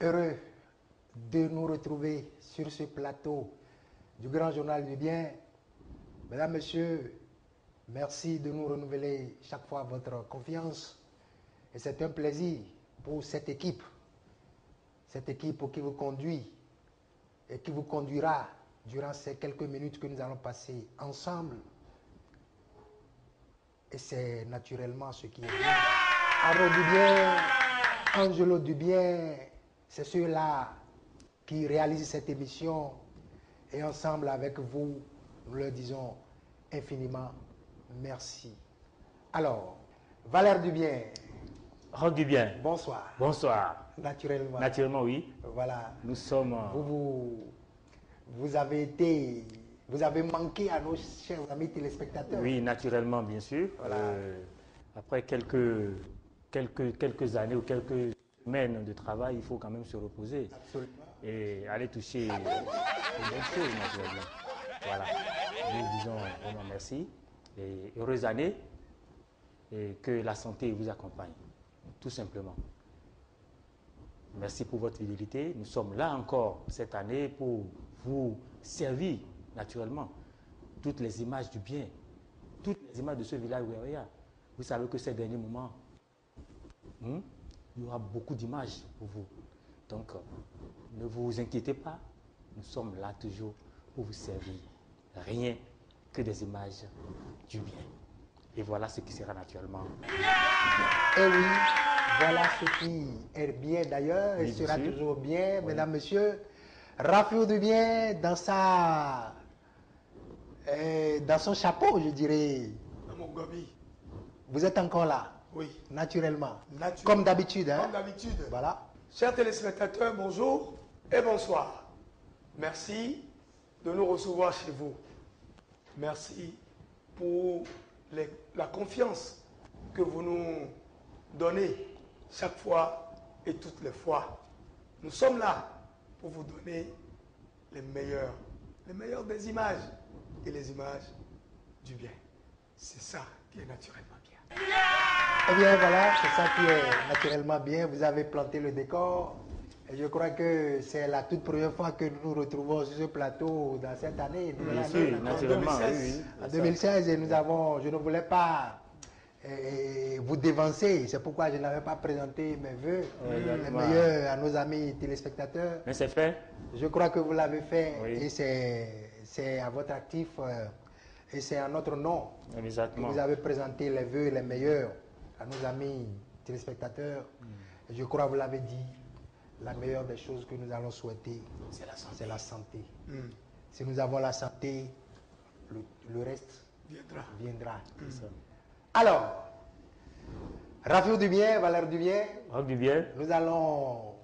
heureux de nous retrouver sur ce plateau du Grand Journal du Bien. Mesdames, Messieurs, merci de nous renouveler chaque fois votre confiance. Et c'est un plaisir pour cette équipe qui vous conduit et qui vous conduira durant ces quelques minutes que nous allons passer ensemble. Et c'est naturellement ce qui est bien. Arnaud Dubien, Angelo Dubien, c'est ceux-là qui réalisent cette émission. Et ensemble avec vous, nous leur disons infiniment merci. Alors, Valère Dubien. Roch Dubien. Bonsoir. Bonsoir. Naturellement. Naturellement, oui. Voilà. Nous sommes... Vous avez manqué à nos chers amis téléspectateurs. Oui, naturellement, bien sûr. Voilà. Après quelques années ou quelques semaines de travail, il faut quand même se reposer. Absolument. Et aller toucher les bonnes choses, naturellement. Voilà. Nous disons vraiment merci. Et heureuse année. Et que la santé vous accompagne. Tout simplement. Merci pour votre fidélité. Nous sommes là encore cette année pour vous servir naturellement toutes les images du bien, toutes les images de ce village Ouéria. Vous savez que ces derniers moments, il y aura beaucoup d'images pour vous. Donc, ne vous inquiétez pas, nous sommes là toujours pour vous servir. Rien que des images du bien. Et voilà ce qui sera naturellement bien. Et oui, voilà ce qui est bien d'ailleurs, Oui, et sera monsieur. toujours bien, Oui. mesdames, messieurs. Rafiou Dubien, dans son chapeau, je dirais. Dans mon gobi. Vous êtes encore là. Oui. Naturellement. Naturellement. Comme d'habitude. Hein? Comme d'habitude. Voilà. Chers téléspectateurs, bonjour et bonsoir. Merci de nous recevoir chez vous. Merci pour la confiance que vous nous donnez chaque fois et toutes les fois. Nous sommes là pour vous donner les meilleures des images et les images du bien. C'est ça qui est naturellement bien. Eh bien voilà, c'est ça qui est naturellement bien. Vous avez planté le décor. Et je crois que c'est la toute première fois que nous nous retrouvons sur ce plateau dans cette année. Bien sûr, naturellement, en 2016. oui. En 2016, et je ne voulais pas vous dévancer. C'est pourquoi je n'avais pas présenté mes voeux, les meilleurs à nos amis téléspectateurs. Mais c'est fait. Je crois que vous l'avez fait, Oui. et c'est à votre actif et c'est à notre nom que Exactement. vous avez présenté les vœux les meilleurs à nos amis téléspectateurs. Et je crois que vous l'avez dit, la meilleure des choses que nous allons souhaiter, c'est la santé. Si nous avons la santé, le reste viendra. Alors, Rafiou Dubien, Valère Dubien, Roch Dubien. nous allons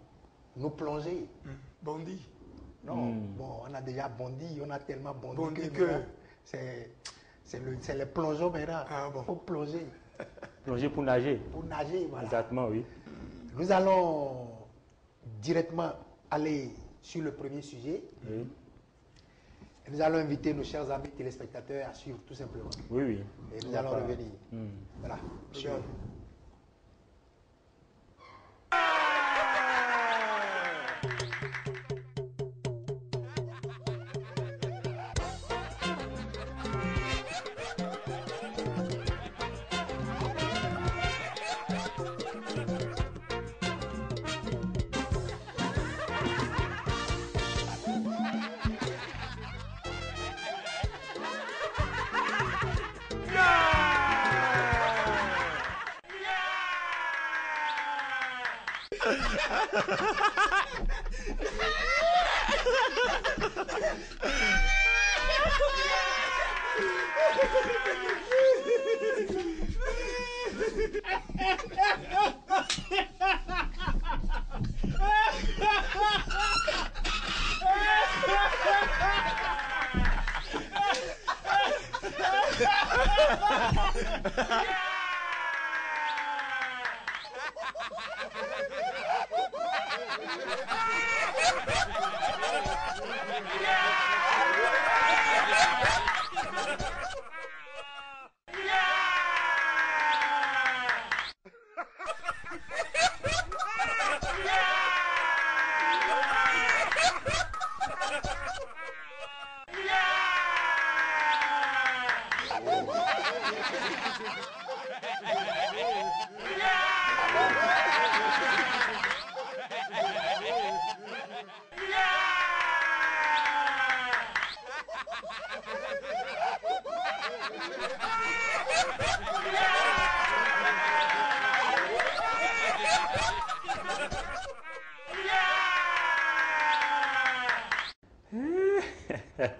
nous plonger. Bondi. Non, bon, on a déjà bondi, on a tellement bondi, Bondi que que- maintenant, c'est le plongeon maintenant. Ah bon. Il faut plonger Plonger pour nager. pour nager. Voilà. Exactement, oui. Nous allons directement aller sur le premier sujet. Oui, Et nous allons inviter nos chers amis téléspectateurs à suivre tout simplement. oui. Oui. Et nous On va allons pas- revenir. Voilà. Chion.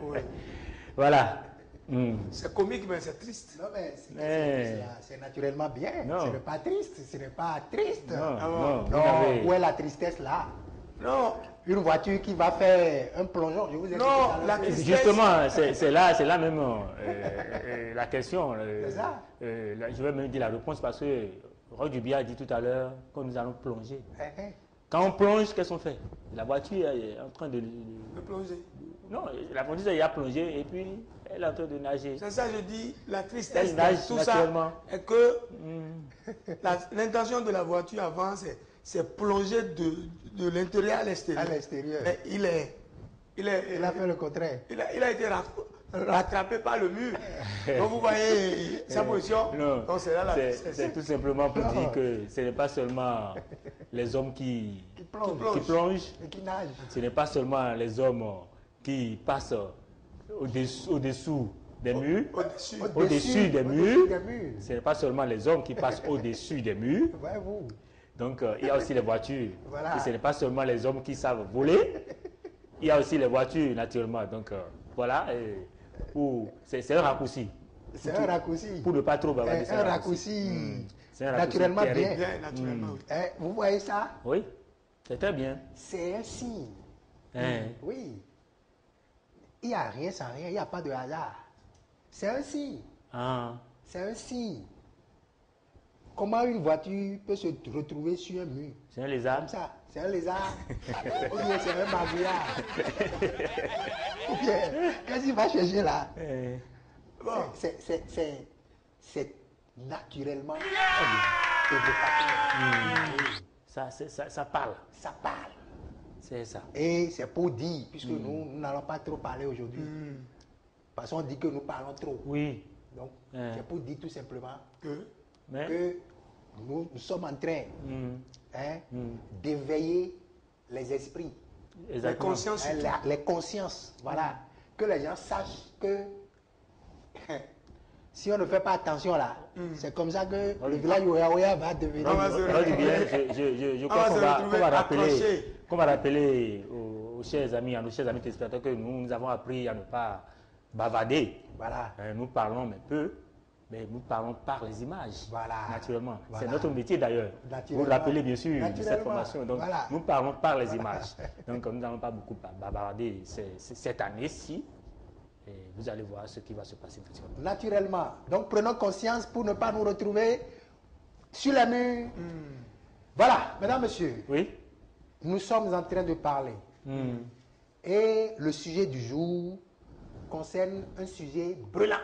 Oui. Voilà. C'est comique, mais c'est triste. Non, mais c'est naturellement bien. Non. Ce n'est pas triste. Ce n'est pas triste. Non, Ah bon? non, vous Non, n'avez- où est la tristesse là? Non, Une voiture qui va faire un plongeon, je vous ai dit Non, tout à l'heure. la tristesse- Justement, c'est là même la question. C'est ça. Je vais même dire la réponse parce que Roy Dubier a dit tout à l'heure que nous allons plonger. Eh, eh. Quand on plonge, qu'est-ce qu'on fait? La voiture est en train de... de plonger. Non, la voiture est à plonger et puis elle est en train de nager. C'est ça, je dis, la tristesse Elle nage de tout ça naturellement. est que l'intention de la voiture avant, c'est plonger de l'intérieur à l'extérieur. À l'extérieur. Mais il Il a fait le contraire. il a été rattrapé par le mur. Donc vous voyez sa position. Non, Donc c'est là la c'est tristesse. tout simplement pour Non. dire que ce n'est pas seulement les hommes Qui plonge. qui plongent, Et qui nage. ce n'est pas seulement les hommes qui passent au-dessous des murs, Au-dessus. au-dessus des Au-dessus murs. des murs. Ce n'est pas seulement les hommes qui passent au-dessus des murs. Voyez-vous. Donc, il y a aussi les voitures. Voilà. Et ce n'est pas seulement les hommes qui savent voler. Il y a aussi les voitures, naturellement. Donc, voilà. C'est un raccourci. C'est un raccourci. Pour ne pas trop bavarder, c'est Un raccourci C'est un raccourci naturellement terrible. bien. Bien, naturellement. oui. Eh, vous voyez ça? Oui, c'est très bien. C'est un signe. Hein. Oui. Il n'y a rien sans rien. Il n'y a pas de hasard. C'est un signe. Ah. C'est un signe. Comment une voiture peut se retrouver sur un mur? C'est un lézard. Comme ça. C'est un lézard. Ou bien c'est un magouillard. Ou bien, qu'est-ce qu'il va chercher là? Eh. Bon, C'est naturellement évocateur. Oui, Ça parle. ça parle. C'est ça. Et c'est pour dire, puisque nous n'allons pas trop parler aujourd'hui, parce qu'on dit que nous parlons trop. Oui. Donc, Hein. c'est pour dire tout simplement Mais, que nous sommes en train hein, d'éveiller les esprits, les exactement. consciences. hein, les consciences. Voilà. Que les gens sachent que si on ne fait pas attention là, c'est comme ça que le village Oya va devenir. On va se Alors, du bien, je crois va qu'on se va, retrouver qu'on va accroché. rappeler aux chers amis, à nos chers amis téléspectateurs que nous avons appris à ne pas bavarder. Voilà. Nous parlons mais peu, mais nous parlons par les images. Voilà. Naturellement. Voilà. C'est notre métier d'ailleurs. Vous Naturellement. vous rappelez bien sûr de cette Naturellement. formation. Donc, Voilà. nous parlons par les images. Donc, nous n'allons pas beaucoup bavarder cette année-ci. Et vous allez voir ce qui va se passer naturellement. Naturellement. Donc prenons conscience pour ne pas nous retrouver sur la mur. Voilà, mesdames, messieurs, Oui? nous sommes en train de parler. Et le sujet du jour concerne un sujet brûlant.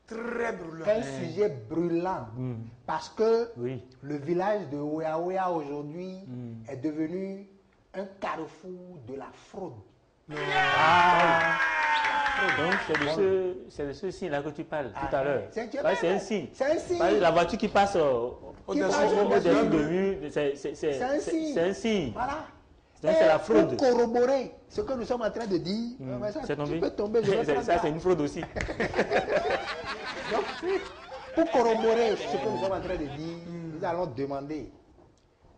Très brûlant. Un sujet brûlant. Parce que Oui. le village de Oya aujourd'hui est devenu un carrefour de la fraude. Donc, c'est de ce signe-là que tu parles tout à l'heure. C'est C'est un signe. C'est un signe. La voiture qui passe Au-dessus au-dessus de de mur, c'est un signe. C'est un signe. Voilà. Donc, c'est la fraude. Pour corroborer ce que nous sommes en train de dire, ça, C'est tombé. tu peux tomber. Je vais prendre Ça, c'est une fraude aussi. Donc, pour corroborer ce que nous sommes en train de dire, nous allons demander,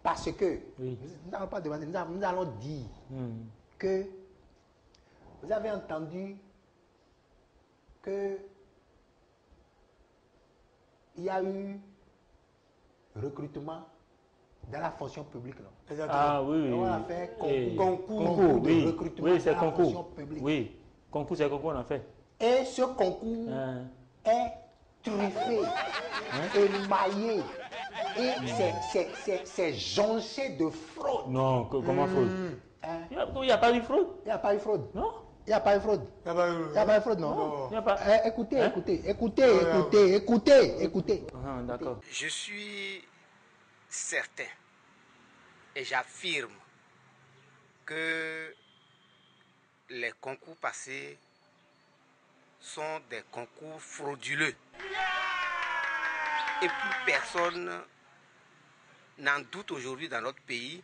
parce que, Oui. nous n'allons pas demander, nous allons dire que vous avez entendu que il y a eu recrutement dans la fonction publique. Non? Exactement. Ah oui, On a oui. fait Et- concours de oui. recrutement Oui, c'est dans la fonction concours. publique. Oui, concours, c'est concours, on en fait. Et ce concours Hein. est truffé, émaillé, et c'est jonché de fraude. Non, comment fraude? Hein? Il n'y a pas eu fraude? Il n'y a pas eu fraude. Non? Il n'y a pas eu fraude. Ah bah, Il n'y a pas eu fraude, non? Non. Il n'y a pas. Écoutez, Hein? écoutez. Ah, d'accord. Je suis certain et j'affirme que les concours passés sont des concours frauduleux. Et plus personne n'en doute aujourd'hui dans notre pays.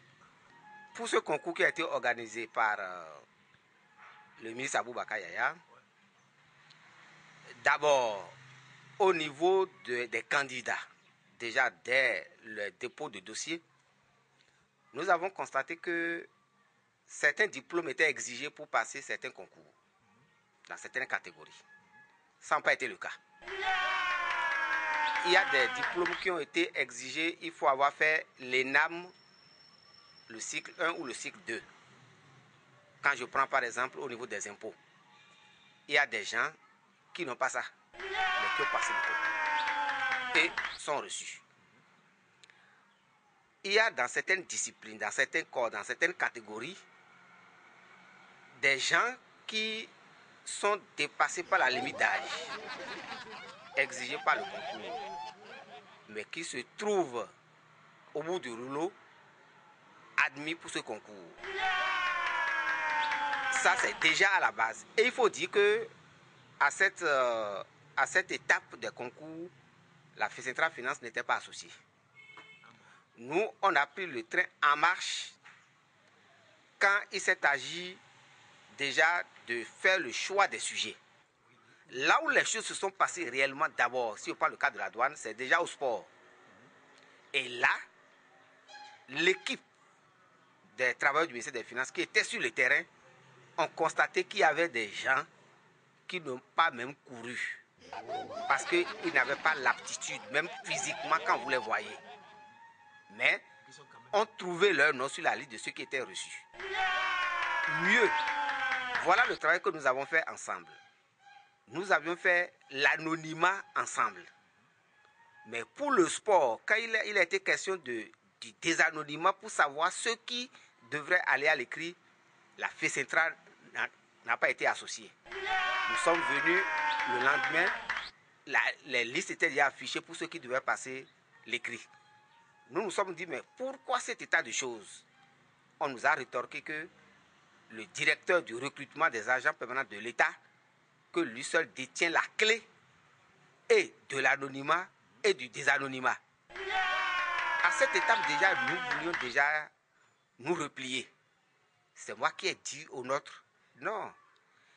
Pour ce concours qui a été organisé par le ministre Aboubakar Yaya, d'abord, au niveau des candidats, déjà dès le dépôt de dossier, nous avons constaté que certains diplômes étaient exigés pour passer certains concours, dans certaines catégories. Ça n'a pas été le cas. Il y a des diplômes qui ont été exigés, il faut avoir fait l'ENAM, le cycle 1 ou le cycle 2. Quand je prends par exemple au niveau des impôts, il y a des gens qui n'ont pas ça, mais qui ont passé le concours et sont reçus. Il y a dans certaines disciplines, dans certains corps, dans certaines catégories, des gens qui sont dépassés par la limite d'âge exigée par le concours, mais qui se trouvent au bout du rouleau admis pour ce concours. Ça, c'est déjà à la base. Et il faut dire que à cette étape des concours, la FESINTRA Finance n'était pas associée. Nous, on a pris le train en marche quand il s'est agi déjà de faire le choix des sujets. Là où les choses se sont passées réellement d'abord, si on parle le cas de la douane, c'est déjà au sport. Et là, l'équipe des travailleurs du ministère des Finances qui étaient sur le terrain ont constaté qu'il y avait des gens qui n'ont pas même couru. Parce qu'ils n'avaient pas l'aptitude, même physiquement quand vous les voyez. Mais ont trouvé leur nom sur la liste de ceux qui étaient reçus. Mieux, voilà le travail que nous avons fait ensemble. Nous avions fait l'anonymat ensemble. Mais pour le sport, quand il a été question du désanonymat pour savoir ceux qui devraient aller à l'écrit, la FESINTRA n'a pas été associée. Nous sommes venus le lendemain, les listes étaient déjà affichées pour ceux qui devaient passer l'écrit. Nous nous sommes dit, mais pourquoi cet état de choses? On nous a rétorqué que le directeur du recrutement des agents permanents de l'État, que lui seul détient la clé et de l'anonymat et du désanonymat. À cette étape déjà, nous voulions déjà nous replier. C'est moi qui ai dit au nôtre, non,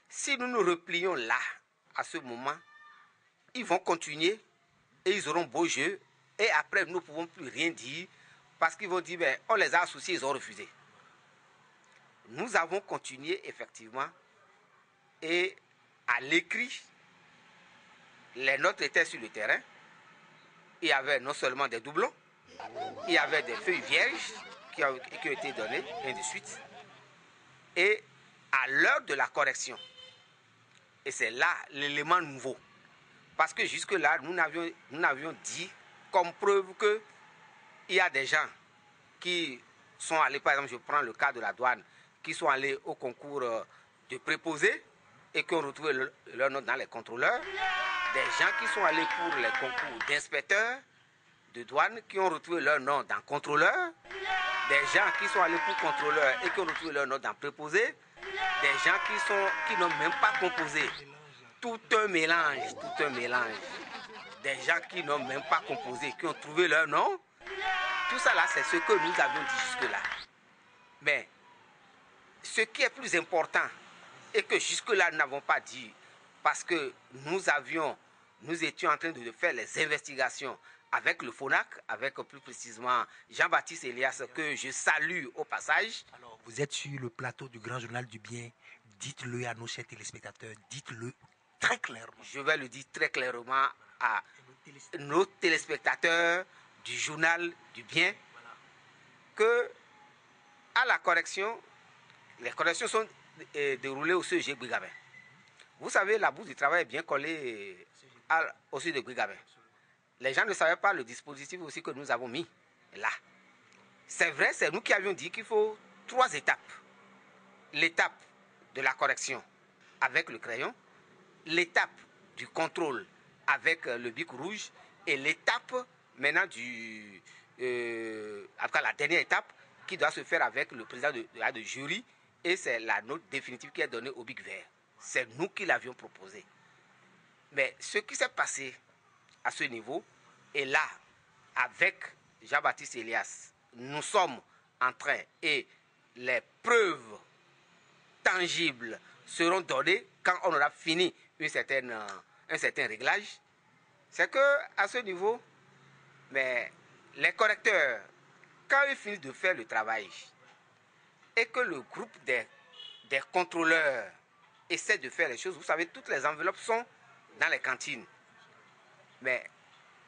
si nous nous replions là, à ce moment, ils vont continuer et ils auront beau jeu et après nous ne pouvons plus rien dire parce qu'ils vont dire, ben, on les a associés, ils ont refusé. Nous avons continué effectivement et à l'écrit, les notes étaient sur le terrain. Il y avait non seulement des doublons, il y avait des feuilles vierges qui ont été données, et ainsi de suite. Et à l'heure de la correction, et c'est là l'élément nouveau, parce que jusque-là, nous n'avions dit comme preuve qu'il y a des gens qui sont allés, par exemple, je prends le cas de la douane, qui sont allés au concours de préposés et qui ont retrouvé leur nom dans les contrôleurs, des gens qui sont allés pour les concours d'inspecteurs de douane qui ont retrouvé leur nom dans contrôleurs, des gens qui sont allés pour contrôleurs et qui ont retrouvé leur nom dans préposés, des gens qui n'ont même pas composé. Tout un mélange. Des gens qui n'ont même pas composé, qui ont trouvé leur nom. Tout ça là, c'est ce que nous avions dit jusque-là. Mais ce qui est plus important et que jusque-là nous n'avons pas dit, parce que nous étions en train de faire les investigations avec le FONAC, avec plus précisément Jean-Baptiste Elias, que je salue au passage. Alors, vous êtes sur le plateau du Grand Journal du Bien. Dites-le à nos chers téléspectateurs, dites-le très clairement. Je vais le dire très clairement à nos téléspectateurs du Journal du Bien, que à la correction, les corrections sont déroulées au CEG Brigabin. Vous savez, la bourse du travail est bien collée au CEG de Brigabin. Les gens ne savaient pas le dispositif aussi que nous avons mis là. C'est vrai, c'est nous qui avions dit qu'il faut 3 étapes. L'étape de la correction avec le crayon, l'étape du contrôle avec le bic rouge et l'étape maintenant après la dernière étape qui doit se faire avec le président de jury et c'est la note définitive qui est donnée au bic vert. C'est nous qui l'avions proposé. Mais ce qui s'est passé à ce niveau, et là, avec Jean-Baptiste Elias, nous sommes en train, et les preuves tangibles seront données quand on aura fini un certain réglage, c'est qu'à ce niveau, mais les correcteurs, quand ils finissent de faire le travail et que le groupe des contrôleurs essaie de faire les choses, vous savez, toutes les enveloppes sont dans les cantines. Mais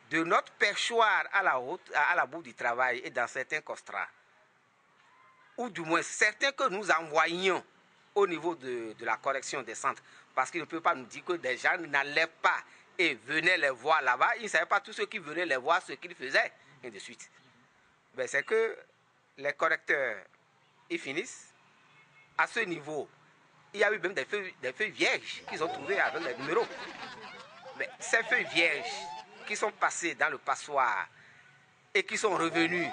de notre perchoir à la boue du travail et dans certains costrats, ou du moins certains que nous envoyions au niveau de la correction des centres, parce qu'ils ne peuvent pas nous dire que des gens n'allaient pas et venaient les voir là-bas, ils ne savaient pas tous ceux qui venaient les voir, ce qu'ils faisaient, et de suite. Ben, c'est que les correcteurs, ils finissent. À ce niveau, il y a eu même des feuilles vierges qu'ils ont trouvées avec les numéros. Mais ces feuilles vierges qui sont passées dans le passoire et qui sont revenues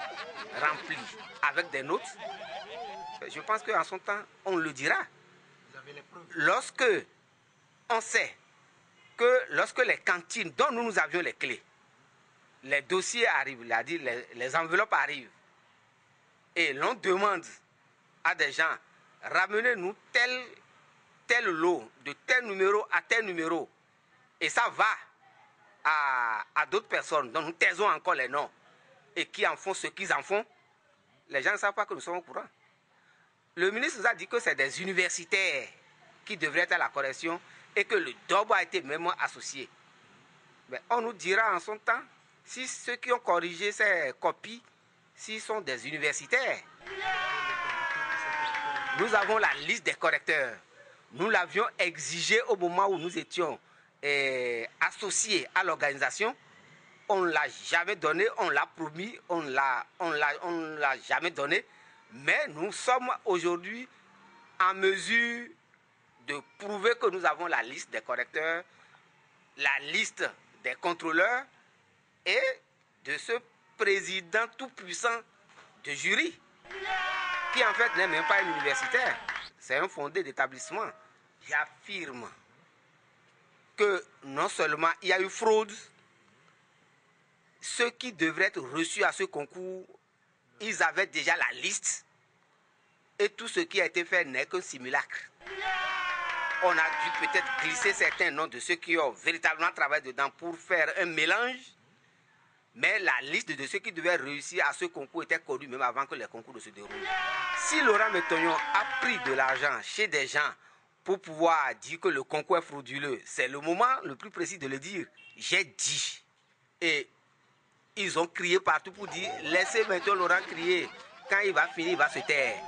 remplies avec des notes, je pense qu'en son temps, on le dira. Lorsque on sait que lorsque les cantines dont nous avions les clés, les dossiers arrivent, les enveloppes arrivent, et l'on demande à des gens, ramenez-nous tel lot de tel numéro à tel numéro, et ça va à d'autres personnes dont nous taisons encore les noms, et qui en font ce qu'ils en font, les gens ne savent pas que nous sommes au courant. Le ministre nous a dit que c'est des universitaires qui devraient être à la correction et que le DOB a été même associé. Mais on nous dira en son temps si ceux qui ont corrigé ces copies, s'ils sont des universitaires. Nous avons la liste des correcteurs. Nous l'avions exigée au moment où nous étions associés à l'organisation. On ne l'a jamais donné, on l'a promis, on ne l'a jamais donné. Mais nous sommes aujourd'hui en mesure de prouver que nous avons la liste des correcteurs, la liste des contrôleurs et de ce président tout-puissant de jury, qui en fait n'est même pas un universitaire, c'est un fondé d'établissement. J'affirme que non seulement il y a eu fraude, ceux qui devraient être reçus à ce concours, ils avaient déjà la liste et tout ce qui a été fait n'est qu'un simulacre. On a dû peut-être glisser certains noms de ceux qui ont véritablement travaillé dedans pour faire un mélange, mais la liste de ceux qui devaient réussir à ce concours était connue même avant que les concours ne se déroulent. Si Laurent Metognon a pris de l'argent chez des gens pour pouvoir dire que le concours est frauduleux, c'est le moment le plus précis de le dire. J'ai dit. Et ils ont crié partout pour dire « Laissez maintenant Laurent crier. Quand il va finir, il va se taire. »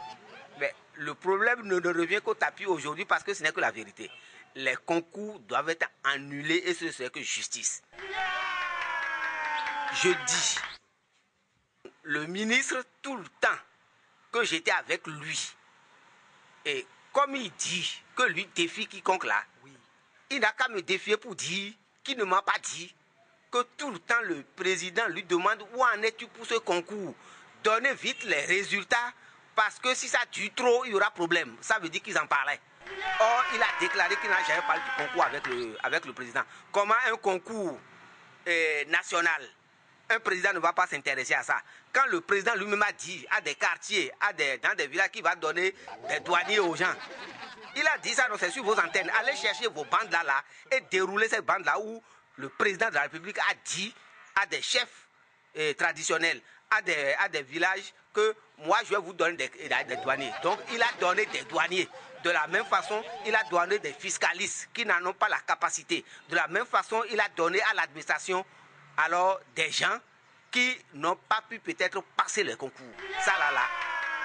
Mais le problème ne revient qu'au tapis aujourd'hui parce que ce n'est que la vérité. Les concours doivent être annulés et ce serait que justice. Je dis, le ministre, tout le temps que j'étais avec lui, et comme il dit que lui défie quiconque là, il n'a qu'à me défier pour dire qu'il ne m'a pas dit que tout le temps le président lui demande où en es-tu pour ce concours. Donnez vite les résultats parce que si ça dure trop, il y aura problème. Ça veut dire qu'ils en parlaient. Or, il a déclaré qu'il n'a jamais parlé du concours avec le président. Comment un concours national, un président ne va pas s'intéresser à ça? Quand le président lui-même a dit à des quartiers, dans des villages, qu'il va donner des douaniers aux gens. Il a dit ça, c'est sur vos antennes. Allez chercher vos bandes là et dérouler ces bandes là où le président de la République a dit à des chefs traditionnels, à des villages, que moi je vais vous donner des douaniers. Donc il a donné des douaniers. De la même façon, il a donné des fiscalistes qui n'en ont pas la capacité. De la même façon, il a donné à l'administration alors des gens qui n'ont pas pu peut-être passer le concours. Ça là,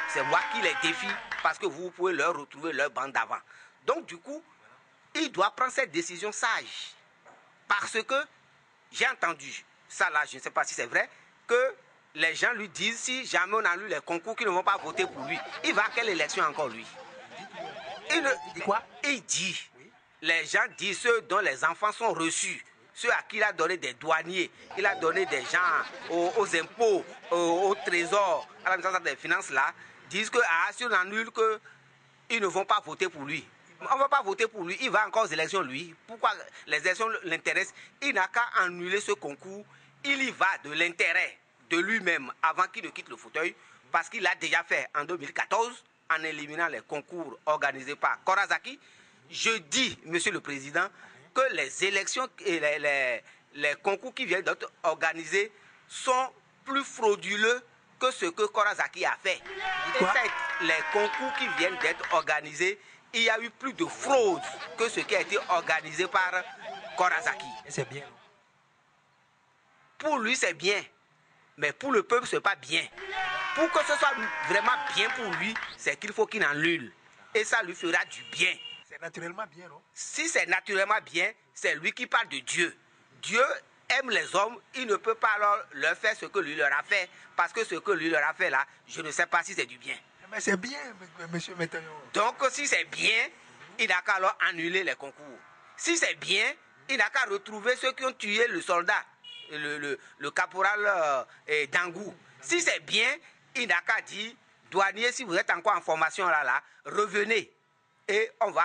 c'est moi qui les défie parce que vous pouvez leur retrouver leur bande d'avant. Donc du coup, il doit prendre cette décision sage. Parce que j'ai entendu, ça là, je ne sais pas si c'est vrai, que les gens lui disent, si jamais on annule les concours, qu'ils ne vont pas voter pour lui. Il va à quelle élection encore lui? Il dit quoi? Il dit, les gens disent ceux dont les enfants sont reçus, ceux à qui il a donné des douaniers, il a donné des gens aux impôts, au trésor, à l'administration des finances là, disent que si on annule, qu'ils ne vont pas voter pour lui. On ne va pas voter pour lui, il va encore aux élections lui. Pourquoi les élections l'intéressent? Il n'a qu'à annuler ce concours, il y va de l'intérêt de lui-même avant qu'il ne quitte le fauteuil, parce qu'il l'a déjà fait en 2014 en éliminant les concours organisés par Korazaki. Je dis, Monsieur le Président, que les élections les concours qui viennent d'être organisés sont plus frauduleux que ce que Korazaki a fait. Les concours qui viennent d'être organisés, il y a eu plus de fraude que ce qui a été organisé par Korazaki. C'est bien. Pour lui, c'est bien. Mais pour le peuple, ce n'est pas bien. Pour que ce soit vraiment bien pour lui, c'est qu'il faut qu'il annule. Et ça lui fera du bien. C'est naturellement bien, non? Si c'est naturellement bien, c'est lui qui parle de Dieu. Dieu aime les hommes, il ne peut pas alors leur faire ce que lui leur a fait. Parce que ce que lui leur a fait là, je ne sais pas si c'est du bien. Mais c'est bien, monsieur Métaillon. Donc si c'est bien, il n'a qu'à alors annuler les concours. Si c'est bien, il n'a qu'à retrouver ceux qui ont tué le soldat, le caporal Dangou. Si c'est bien, il n'a qu'à dire, douanier, si vous êtes encore en formation là, revenez. Et on va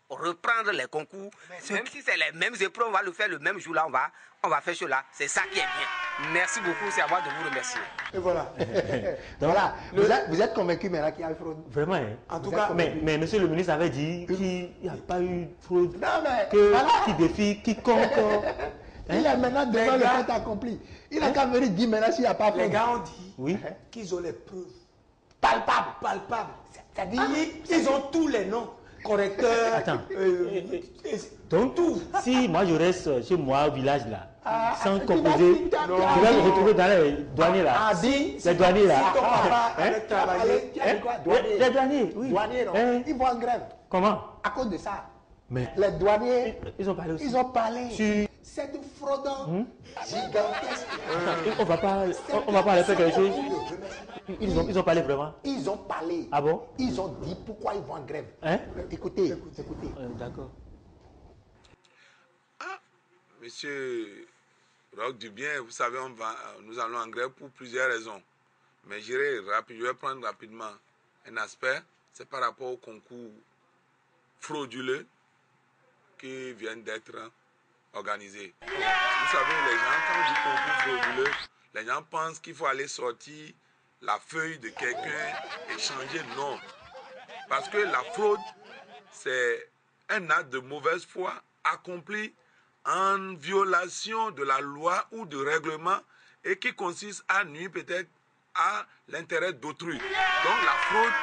reprendre les concours. Même si c'est les mêmes épreuves, on va le faire le même jour là, on va faire cela. C'est ça qui est bien. Merci beaucoup, c'est à moi de vous remercier. Et voilà. Voilà. Vous êtes convaincu maintenant qu'il y a eu fraude? Vraiment, hein. En tout cas, mais monsieur le ministre avait dit qu'il n'y a pas eu de fraude, non, mais, qui défie quiconque. Il est maintenant devant le fait accompli. Il n'a qu'à venir dire maintenant s'il n'y a pas fraude. Les gars ont dit Oui. qu'ils ont les preuves Palpable. C'est-à-dire ils ont tous les noms. Correcteur. Attends. Donc tout. Si moi je reste chez moi au village là, sans tu composer, vas- je vais me retrouver dans les douaniers là. Les douaniers là. Ton papa Hein? avait travaillé. Tu as dit quoi? Les douaniers, oui. Douaniers, non. Hein? Ils vont en grève. Comment? À cause de ça. Mais Les douaniers, ils ont parlé aussi. ils ont parlé. Sur- C'est une fraude gigantesque. On va pas leur faire quelque chose. Ils ont parlé vraiment. Ils ont parlé. Ah bon? Ils ont dit pourquoi ils vont en grève. Hein? Écoutez. D'accord. Monsieur Roch Dubien, vous savez, nous allons en grève pour plusieurs raisons. Mais je vais prendre rapidement un aspect, c'est par rapport au concours frauduleux qui viennent d'être organisés. Vous savez, les gens, quand on dit concours frauduleux, les gens pensent qu'il faut aller sortir la feuille de quelqu'un et changer. Non. Parce que la fraude, c'est un acte de mauvaise foi accompli en violation de la loi ou de règlement et qui consiste à nuire peut-être à l'intérêt d'autrui. Donc la fraude,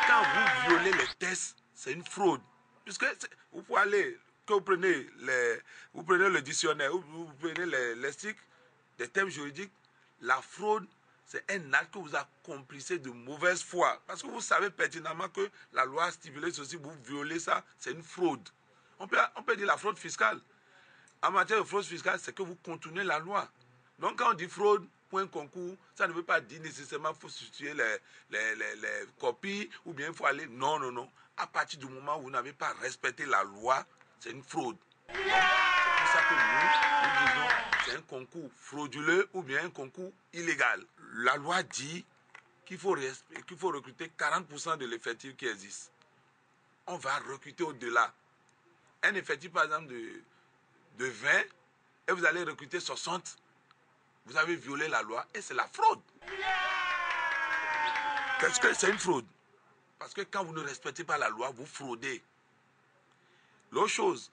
quand vous violez les tests, c'est une fraude. Puisque vous pouvez aller, que vous prenez le dictionnaire, vous prenez les lexiques, des thèmes juridiques, la fraude, c'est un acte que vous accomplissez de mauvaise foi. Parce que vous savez pertinemment que la loi a stipulé ceci, vous violez ça, c'est une fraude. On peut dire la fraude fiscale. En matière de fraude fiscale, c'est que vous contournez la loi. Donc quand on dit fraude pour un concours, ça ne veut pas dire nécessairement qu'il faut substituer les copies ou bien il faut aller... Non. À partir du moment où vous n'avez pas respecté la loi, c'est une fraude. Donc, c'est pour ça que nous disons c'est un concours frauduleux ou bien un concours illégal. La loi dit qu'il faut recruter 40% de l'effectif qui existe. On va recruter au-delà. Un effectif, par exemple, de 20, et vous allez recruter 60. Vous avez violé la loi et c'est la fraude. Qu'est-ce que c'est une fraude? Parce que quand vous ne respectez pas la loi, vous fraudez. L'autre chose,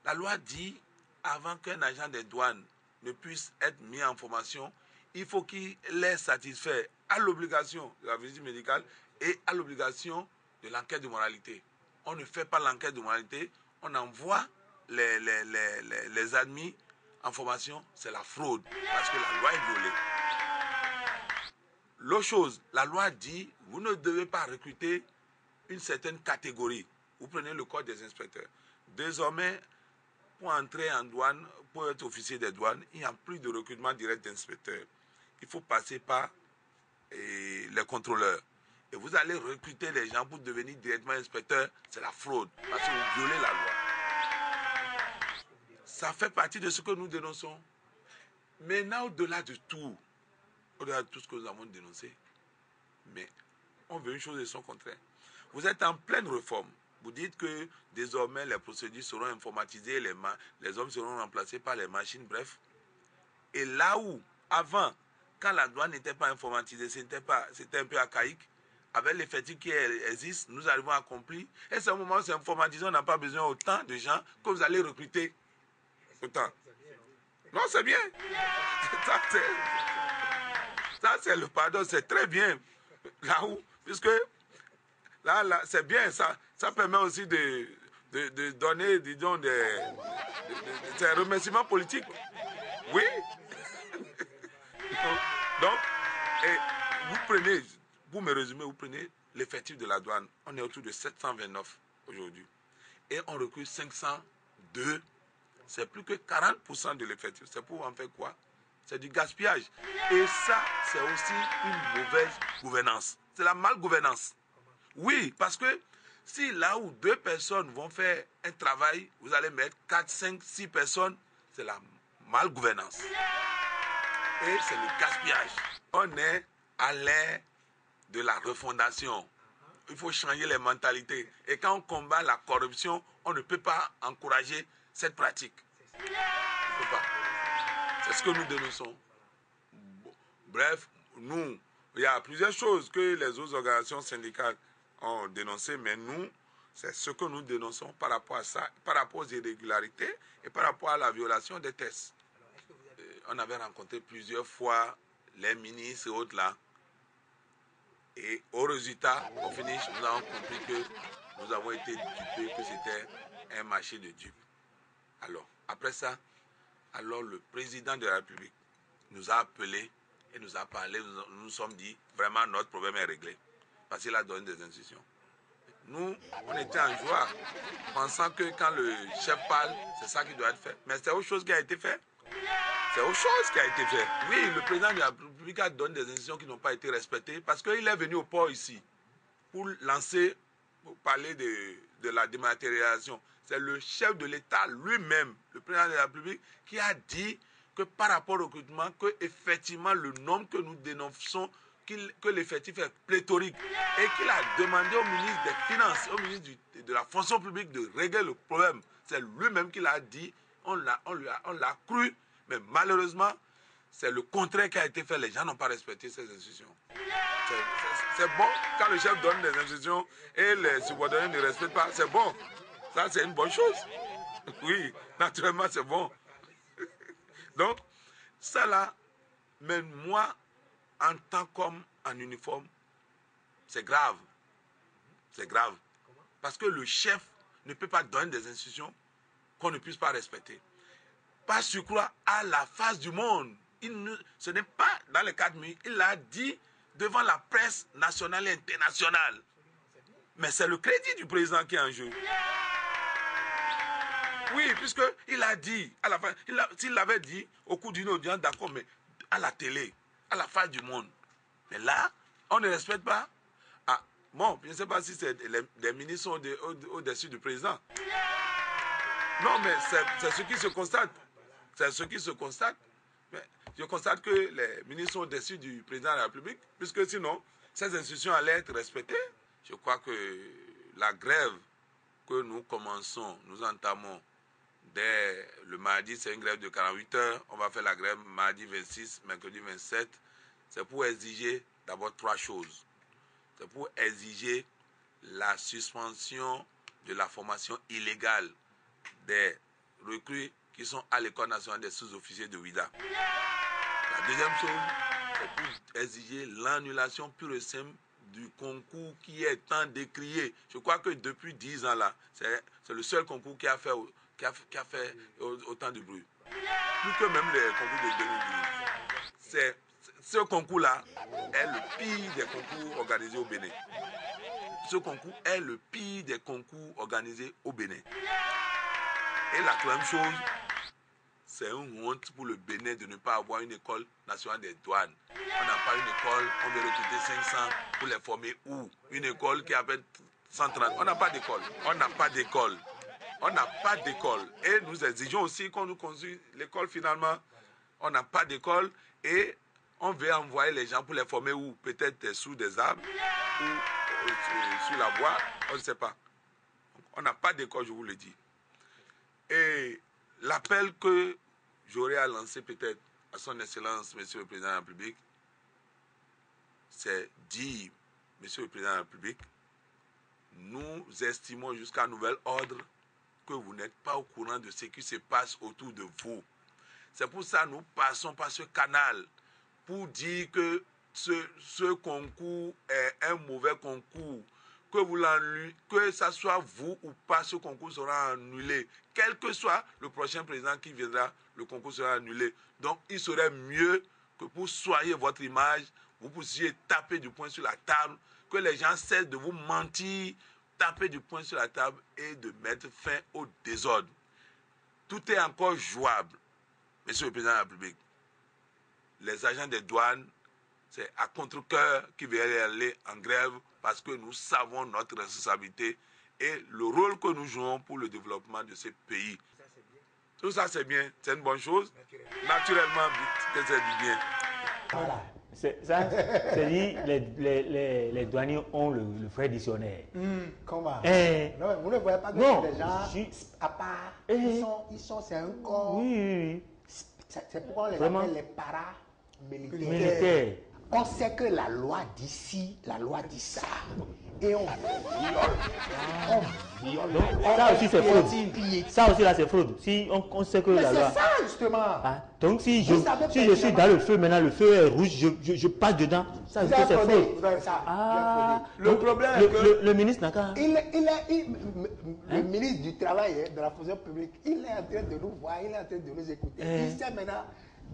la loi dit, avant qu'un agent des douanes ne puisse être mis en formation, il faut qu'il ait satisfait à l'obligation de la visite médicale et à l'obligation de l'enquête de moralité. On ne fait pas l'enquête de moralité, on envoie les admis en formation, c'est la fraude, parce que la loi est violée. L'autre chose, la loi dit, vous ne devez pas recruter une certaine catégorie. Vous prenez le code des inspecteurs. Désormais, pour entrer en douane, pour être officier des douanes, il n'y a plus de recrutement direct d'inspecteurs. Il faut passer par les contrôleurs. Et vous allez recruter les gens pour devenir directement inspecteurs, c'est la fraude, parce que vous violez la loi. Ça fait partie de ce que nous dénonçons. Maintenant, au-delà de tout ce que nous avons dénoncé, mais on veut une chose et son contraire. Vous êtes en pleine réforme. Vous dites que désormais les procédures seront informatisées, les hommes seront remplacés par les machines, bref. Et là où, avant, quand la douane n'était pas informatisée, c'était un peu archaïque, avec l'effectif qui existe, nous arrivons à accomplir. Et c'est un moment où c'est informatisé, on n'a pas besoin autant de gens que vous allez recruter. Autant. Non, c'est bien. Ça, c'est le pardon, c'est très bien. Là où, puisque là c'est bien, ça permet aussi de donner, disons, des remerciements politiques. Oui. Donc, et vous me résumez, vous prenez l'effectif de la douane. On est autour de 729 aujourd'hui. Et on recrute 502. C'est plus que 40% de l'effectif. C'est pour en faire quoi? C'est du gaspillage. Et ça, c'est aussi une mauvaise gouvernance. C'est la malgouvernance. Oui, parce que si là où 2 personnes vont faire un travail, vous allez mettre 4, 5, 6 personnes, c'est la malgouvernance. Et c'est le gaspillage. On est à l'ère de la refondation. Il faut changer les mentalités. Et quand on combat la corruption, on ne peut pas encourager cette pratique. On ne peut pas. C'est ce que nous dénonçons. Bref, nous, il y a plusieurs choses que les autres organisations syndicales ont dénoncées, mais nous, c'est ce que nous dénonçons par rapport à ça, par rapport aux irrégularités et par rapport à la violation des tests. On avait rencontré plusieurs fois les ministres et autres là. Et au résultat, au finish, nous avons compris que nous avons été dupés, que c'était un marché de dupes. Alors, après ça, alors le président de la République nous a appelés et nous a parlé, nous nous sommes dit, vraiment notre problème est réglé. Parce qu'il a donné des instructions. Nous, on était en joie, pensant que quand le chef parle, c'est ça qui doit être fait. Mais c'est autre chose qui a été fait. C'est autre chose qui a été fait. Oui, le président de la République a donné des instructions qui n'ont pas été respectées parce qu'il est venu au port ici pour lancer, pour parler de la dématérialisation. C'est le chef de l'État lui-même, le président de la République, qui a dit que par rapport au recrutement, que effectivement le nombre que nous dénonçons, que l'effectif est pléthorique et qu'il a demandé au ministre des Finances, au ministre de la fonction publique de régler le problème. C'est lui-même qui l'a dit, on l'a cru. Mais malheureusement, c'est le contraire qui a été fait. Les gens n'ont pas respecté ces instructions. C'est bon quand le chef donne des instructions et les subordonnés ne respectent pas. C'est bon. Ça, c'est une bonne chose. Oui, naturellement, c'est bon. Donc, ça là, même moi, en tant qu'homme en uniforme, c'est grave. C'est grave. Parce que le chef ne peut pas donner des instructions qu'on ne puisse pas respecter. Pas surcroît à la face du monde. Ce n'est pas dans les 4 minutes. Il l'a dit devant la presse nationale et internationale. Mais c'est le crédit du président qui est en jeu. Oui, puisqu'il a dit, à la fin, s'il l'avait dit au cours d'une audience, d'accord, mais à la télé, à la face du monde. Mais là, on ne respecte pas. Ah, bon, je ne sais pas si les ministres sont au-dessus du président. Non, mais c'est ce qui se constate. C'est ce qui se constate. Mais je constate que les ministres sont au-dessus du président de la République, puisque sinon, ces institutions allaient être respectées. Je crois que la grève que nous commençons, nous entamons dès le mardi, c'est une grève de 48 heures. On va faire la grève mardi 26, mercredi 27. C'est pour exiger d'abord 3 choses. C'est pour exiger la suspension de la formation illégale des recrues qui sont à l'École nationale des sous-officiers de Ouidah. La deuxième chose, c'est pour exiger l'annulation pure et simple du concours qui est tant décrié. Je crois que depuis 10 ans là, c'est le seul concours qui a fait autant de bruit. Plus que même les concours de 2012. Ce concours-là est le pire des concours organisés au Bénin. Ce concours est le pire des concours organisés au Bénin. Et la troisième chose, c'est une honte pour le Bénin de ne pas avoir une école nationale des douanes. On n'a pas une école, on veut recruter 500 pour les former où? Une école qui appelle 130. On n'a pas d'école. On n'a pas d'école. On n'a pas d'école. Et nous exigeons aussi qu'on nous construise l'école finalement. On n'a pas d'école et on veut envoyer les gens pour les former où? Peut-être sous des arbres ou sur la voie, on ne sait pas. On n'a pas d'école, je vous le dis. Et l'appel que j'aurais à lancer peut-être à son Excellence, Monsieur le Président de la République, c'est dire, Monsieur le Président de la République, nous estimons jusqu'à nouvel ordre que vous n'êtes pas au courant de ce qui se passe autour de vous. C'est pour ça que nous passons par ce canal pour dire que ce concours est un mauvais concours. Que ça soit vous ou pas, ce concours sera annulé. Quel que soit le prochain président qui viendra, le concours sera annulé. Donc, il serait mieux que pour soigner votre image, vous puissiez taper du poing sur la table, que les gens cessent de vous mentir, taper du poing sur la table et de mettre fin au désordre. Tout est encore jouable, Monsieur le Président de la République. Les agents des douanes, c'est à contre-cœur qu'ils veulent aller en grève parce que nous savons notre responsabilité et le rôle que nous jouons pour le développement de ce pays. Tout ça, c'est bien, c'est une bonne chose. Naturellement, c'est du bien. Voilà. C'est-à-dire, les douaniers ont le vrai dictionnaire. Comment? Eh. Non, vous ne voyez pas que Non, les gens, à part, c'est un corps. Oui. C'est pourquoi on les Vraiment? appelle les paramilitaires. Militaire. On sait que la loi dit ci, la loi dit ça. Et on viole. Donc, ça aussi, c'est fraude. Ça aussi, là, c'est fraude. Si on sait que Mais la loi... c'est ça, justement. Ah, donc, si je savez suis pertinemment. dans le feu, maintenant, le feu est rouge, je passe dedans. Ça, Vous c'est avez fraudé, fraude. vous avez ça. Ah, Le donc, problème est que- le ministre n'a qu'à... Le ministre du Travail, de la fonction publique, il est en train de nous voir, il est en train de nous écouter. Il sait maintenant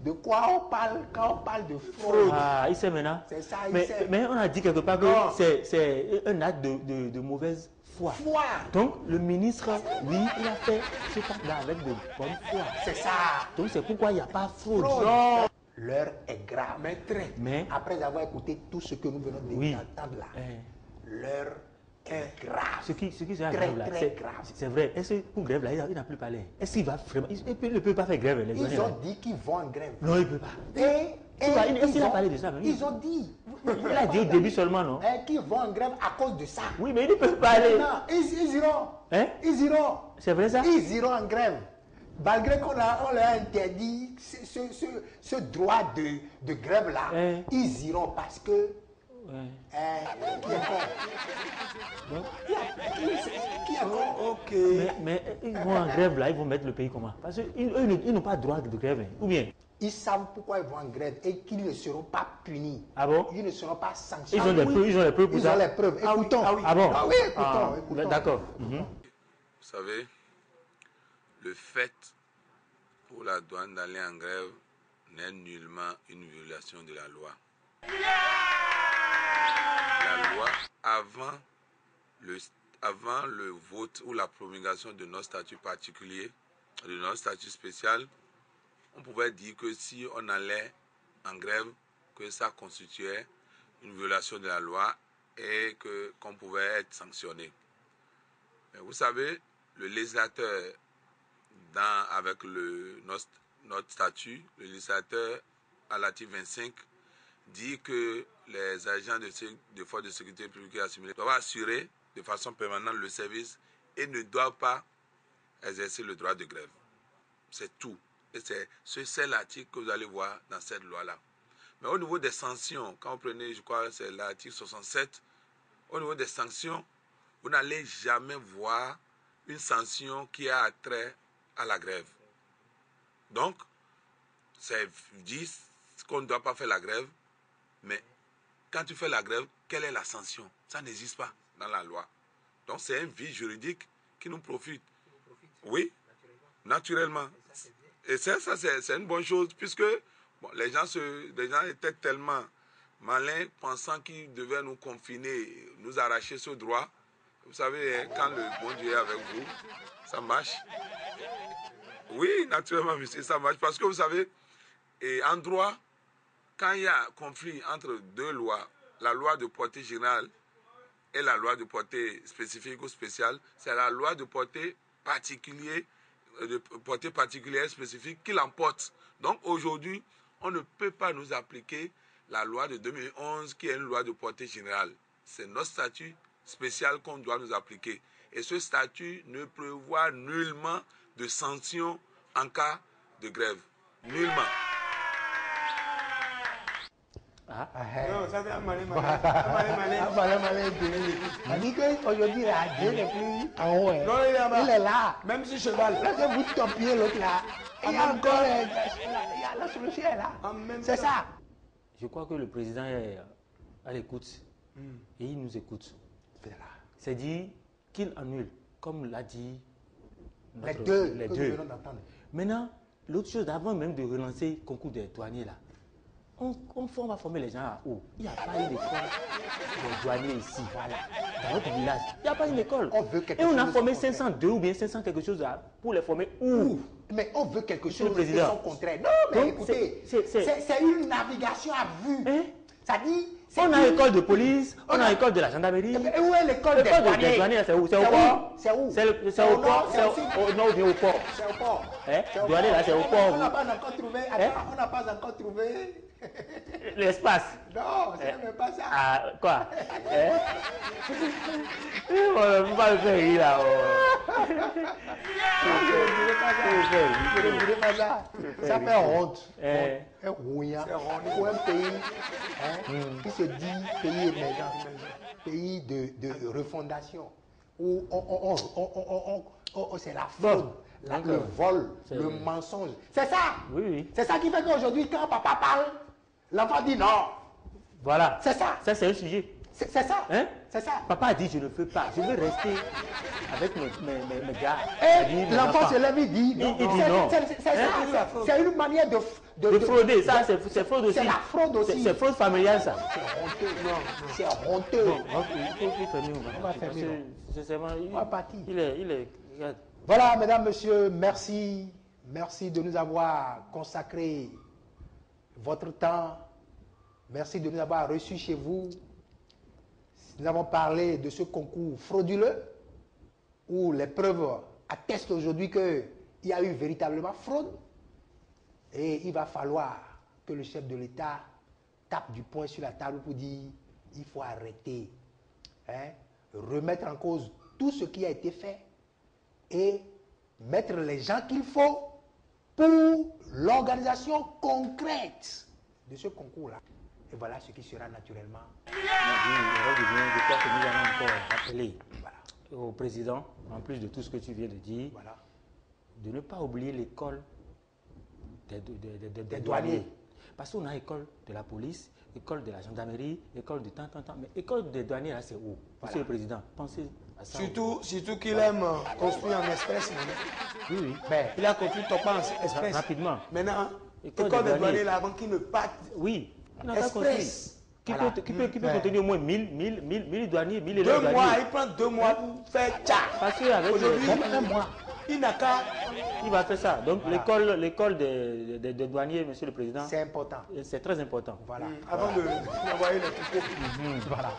de quoi on parle quand on parle de fraude. Ah, il sait maintenant. C'est ça, il mais, sait. mais on a dit quelque part que Non. c'est un acte de mauvaise foi. Foi. Donc, le ministre, lui, il a fait cet acte-là avec de bonne foi. C'est ça. Donc, c'est pourquoi il n'y a pas fraude. Fraude. Non. L'heure est grave. Mais très. Mais, Après avoir écouté tout ce que nous venons oui, d'entendre là, eh, l'heure est grave. ce qui sera Très, grave là, très grave. c'est vrai. Est-ce que pour grève là, il n'a plus parlé? Est-ce qu'il va vraiment... Il ne peut pas faire grève, les douaniers, Ils là. ont dit qu'ils vont en grève. Non, il ne peut pas. Est-ce qu'il a parlé de ça même? Ils ont dit. Il a dit au début seulement, non? Qu'ils vont en grève à cause de ça. Oui, mais il ne peut pas aller. Non, ils iront. Hein? Ils iront. C'est vrai ça? Ils iront en grève. Malgré qu'on leur a interdit ce droit de grève là, Hein? ils iront parce que qui est con? Qui est con? Ok. Mais ils vont en grève là, ils vont mettre le pays comment? Parce qu'ils n'ont pas droit de grève, hein. Ou bien? Ils savent pourquoi ils vont en grève et qu'ils ne seront pas punis. Ah bon? Ils ne seront pas Ils sanctionnés. ont des preuves, ils ont les preuves pour Ils ça? ont les preuves. Écoutons. Ah bon? Ah oui, écoutons. Ah, écoutons. d'accord. Mhm. Vous savez, le fait pour la douane d'aller en grève n'est nullement une violation de la loi. La loi, avant le vote ou la promulgation de nos statuts particuliers, de notre statut spécial, on pouvait dire que si on allait en grève, que ça constituait une violation de la loi et qu'on pouvait être sanctionné. Mais vous savez, le législateur, avec notre statut, le législateur à l'article 25 dit que les agents de force de sécurité publique et assimilés doivent assurer de façon permanente le service et ne doivent pas exercer le droit de grève. C'est tout. Et c'est l'article que vous allez voir dans cette loi-là. Mais au niveau des sanctions, quand vous prenez, je crois, c'est l'article 67, au niveau des sanctions, vous n'allez jamais voir une sanction qui a trait à la grève. Donc, c'est dit qu'on ne doit pas faire la grève, mais quand tu fais la grève, quelle est la sanction? Ça n'existe pas dans la loi. Donc, c'est un vide juridique qui nous profite. Oui, naturellement. Et ça c'est une bonne chose, puisque les gens étaient tellement malins, pensant qu'ils devaient nous confiner, nous arracher ce droit. Vous savez, quand le bon Dieu est avec vous, ça marche. Oui, naturellement, monsieur, ça marche. Parce que vous savez, et en droit, quand il y a conflit entre deux lois, la loi de portée générale et la loi de portée spécifique ou spéciale, c'est la loi de portée particulière spécifique qui l'emporte. Donc aujourd'hui, on ne peut pas nous appliquer la loi de 2011 qui est une loi de portée générale. C'est notre statut spécial qu'on doit nous appliquer. Et ce statut ne prévoit nullement de sanctions en cas de grève. Nullement. Ah. Non, ça fait un malin. On dit qu'aujourd'hui, là, Dieu n'est plus en haut. Non, il est là-bas. Il est là. Même si cheval. Lorsque vous topiez l'autre là, il y a En même encore temps- la solution est là. En même C'est temps- ça. Je crois que le président est à l'écoute et il nous écoute. C'est là. C'est dit qu'il annule, comme l'a dit Les notre- deux les que deux. nous venons d'entendre. Maintenant, l'autre chose, avant même de relancer le concours des douaniers, là, on va former les gens à où? Il n'y a pas une école de douaniers ici, voilà, dans notre village. Il n'y a pas une école. On veut quelque Et on a chose formé de concret. 502 ou bien 500 quelque chose là, pour les former où? Mais on veut quelque Monsieur le chose de Président. son contraire. Non, mais Donc, écoutez, c'est- c'est une navigation à vue. Hein? Ça dit. c'est On a une- l'école de police, on a l'école de la gendarmerie. Et où est l'école des L'école des douaniers? douaniers, c'est où? C'est au C'est où? port? C'est où? C'est au port, c'est au nord ou bien au port. C'est au port. Hein? C'est au Douanier, port. là, c'est au port. On n'a pas encore trouvé. Attends, on n'a pas encore trouvé. L'espace. Non, c'est même pas ça. Ah, quoi? Hein? On ne peut pas le faire rire là. Je ne dirais pas ça. Ça fait honte. Eh. Un rouillant. C'est honte. Pour un pays qui se dit pays émergent, pays de refondation, où c'est la fraude, Donc, le vol, c'est- le mensonge. C'est ça. Oui, oui. C'est ça qui fait qu'aujourd'hui, quand papa parle, l'enfant dit non. Voilà. C'est ça. Ça, c'est un sujet. C'est ça. Hein? C'est ça. Papa a dit, je ne peux pas. Je veux rester avec mes gars. Et l'enfant se lève, il dit non. Il dit C'est- non. C'est ça. Hein? C'est une manière de De frauder, ça, c'est fraude aussi. C'est la fraude aussi. C'est fraude familiale, ça. C'est honteux. C'est honteux. Donc, il faut fermer. On va fermer, non. Sincèrement, On va partir. il est. Regarde. Voilà, mesdames, messieurs, merci. Merci de nous avoir consacré votre temps. Merci de nous avoir reçus chez vous. Nous avons parlé de ce concours frauduleux où les preuves attestent aujourd'hui qu'il y a eu véritablement fraude. Et il va falloir que le chef de l'État tape du poing sur la table pour dire il faut arrêter, hein, remettre en cause tout ce qui a été fait et mettre les gens qu'il faut pour l'organisation concrète de ce concours-là. Et voilà ce qui sera naturellement. Je crois que nous allons encore rappeler au président, en plus de tout ce que tu viens de dire, Voilà. de ne pas oublier l'école des douaniers. douaniers. Parce qu'on a école de la police, école de la gendarmerie, école de tant. Mais école des douaniers, là, c'est où? Monsieur le Président, pensez à ça. Surtout qu'il aime construire en express. Oui, oui. Mais Il a construit Topa en express. Rapidement. Maintenant, École école des des douaniers douaniers. là avant qu'il ne parte. Oui. Il n'a pas Express. construit. Qui Voilà. peut contenir au moins 1000 douaniers, 1000 élèves 2 douaniers. mois, il prend 2 mois pour faire tcha. Parce qu'avec Aujourd'hui, même un mois. il n'a qu'à. il va faire ça. Donc Voilà. l'école des douaniers, Monsieur le Président, c'est important. c'est très important. Voilà. Avant d'envoyer les propos. Voilà.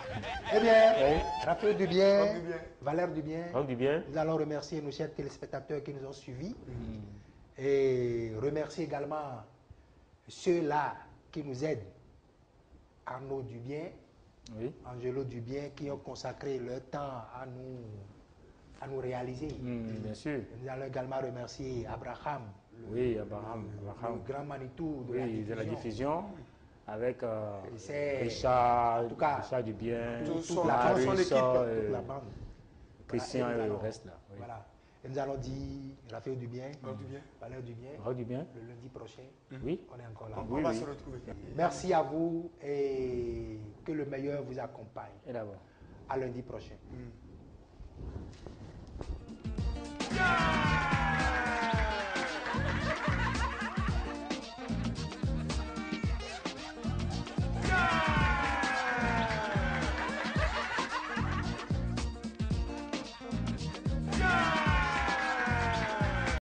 Eh bien, Oui. Raphaël Dubien, Raphaël Dubien. Valère Dubien, Donc du bien. nous allons remercier nos chers téléspectateurs qui nous ont suivis et remercier également ceux-là qui nous aident. Arnaud Dubien, Oui. Angelo Dubien, qui ont consacré leur temps à nous réaliser. Bien sûr. Nous allons également remercier Abraham, Oui, Abraham. le grand Manitou de, Oui, de la diffusion. Avec C'est- Richard, en tout cas, Richard Dubien, toute son Maurice, équipe, toute la bande. Christian Voilà, et nous le allons- reste là. Oui. Voilà. Et nous allons dire Raphaël Dubien, Dubien. Valère Dubien, Rock Dubien. le lundi prochain, Oui. on est encore là. On va se retrouver. Merci à vous et que le meilleur vous accompagne. Et d'abord. À lundi prochain.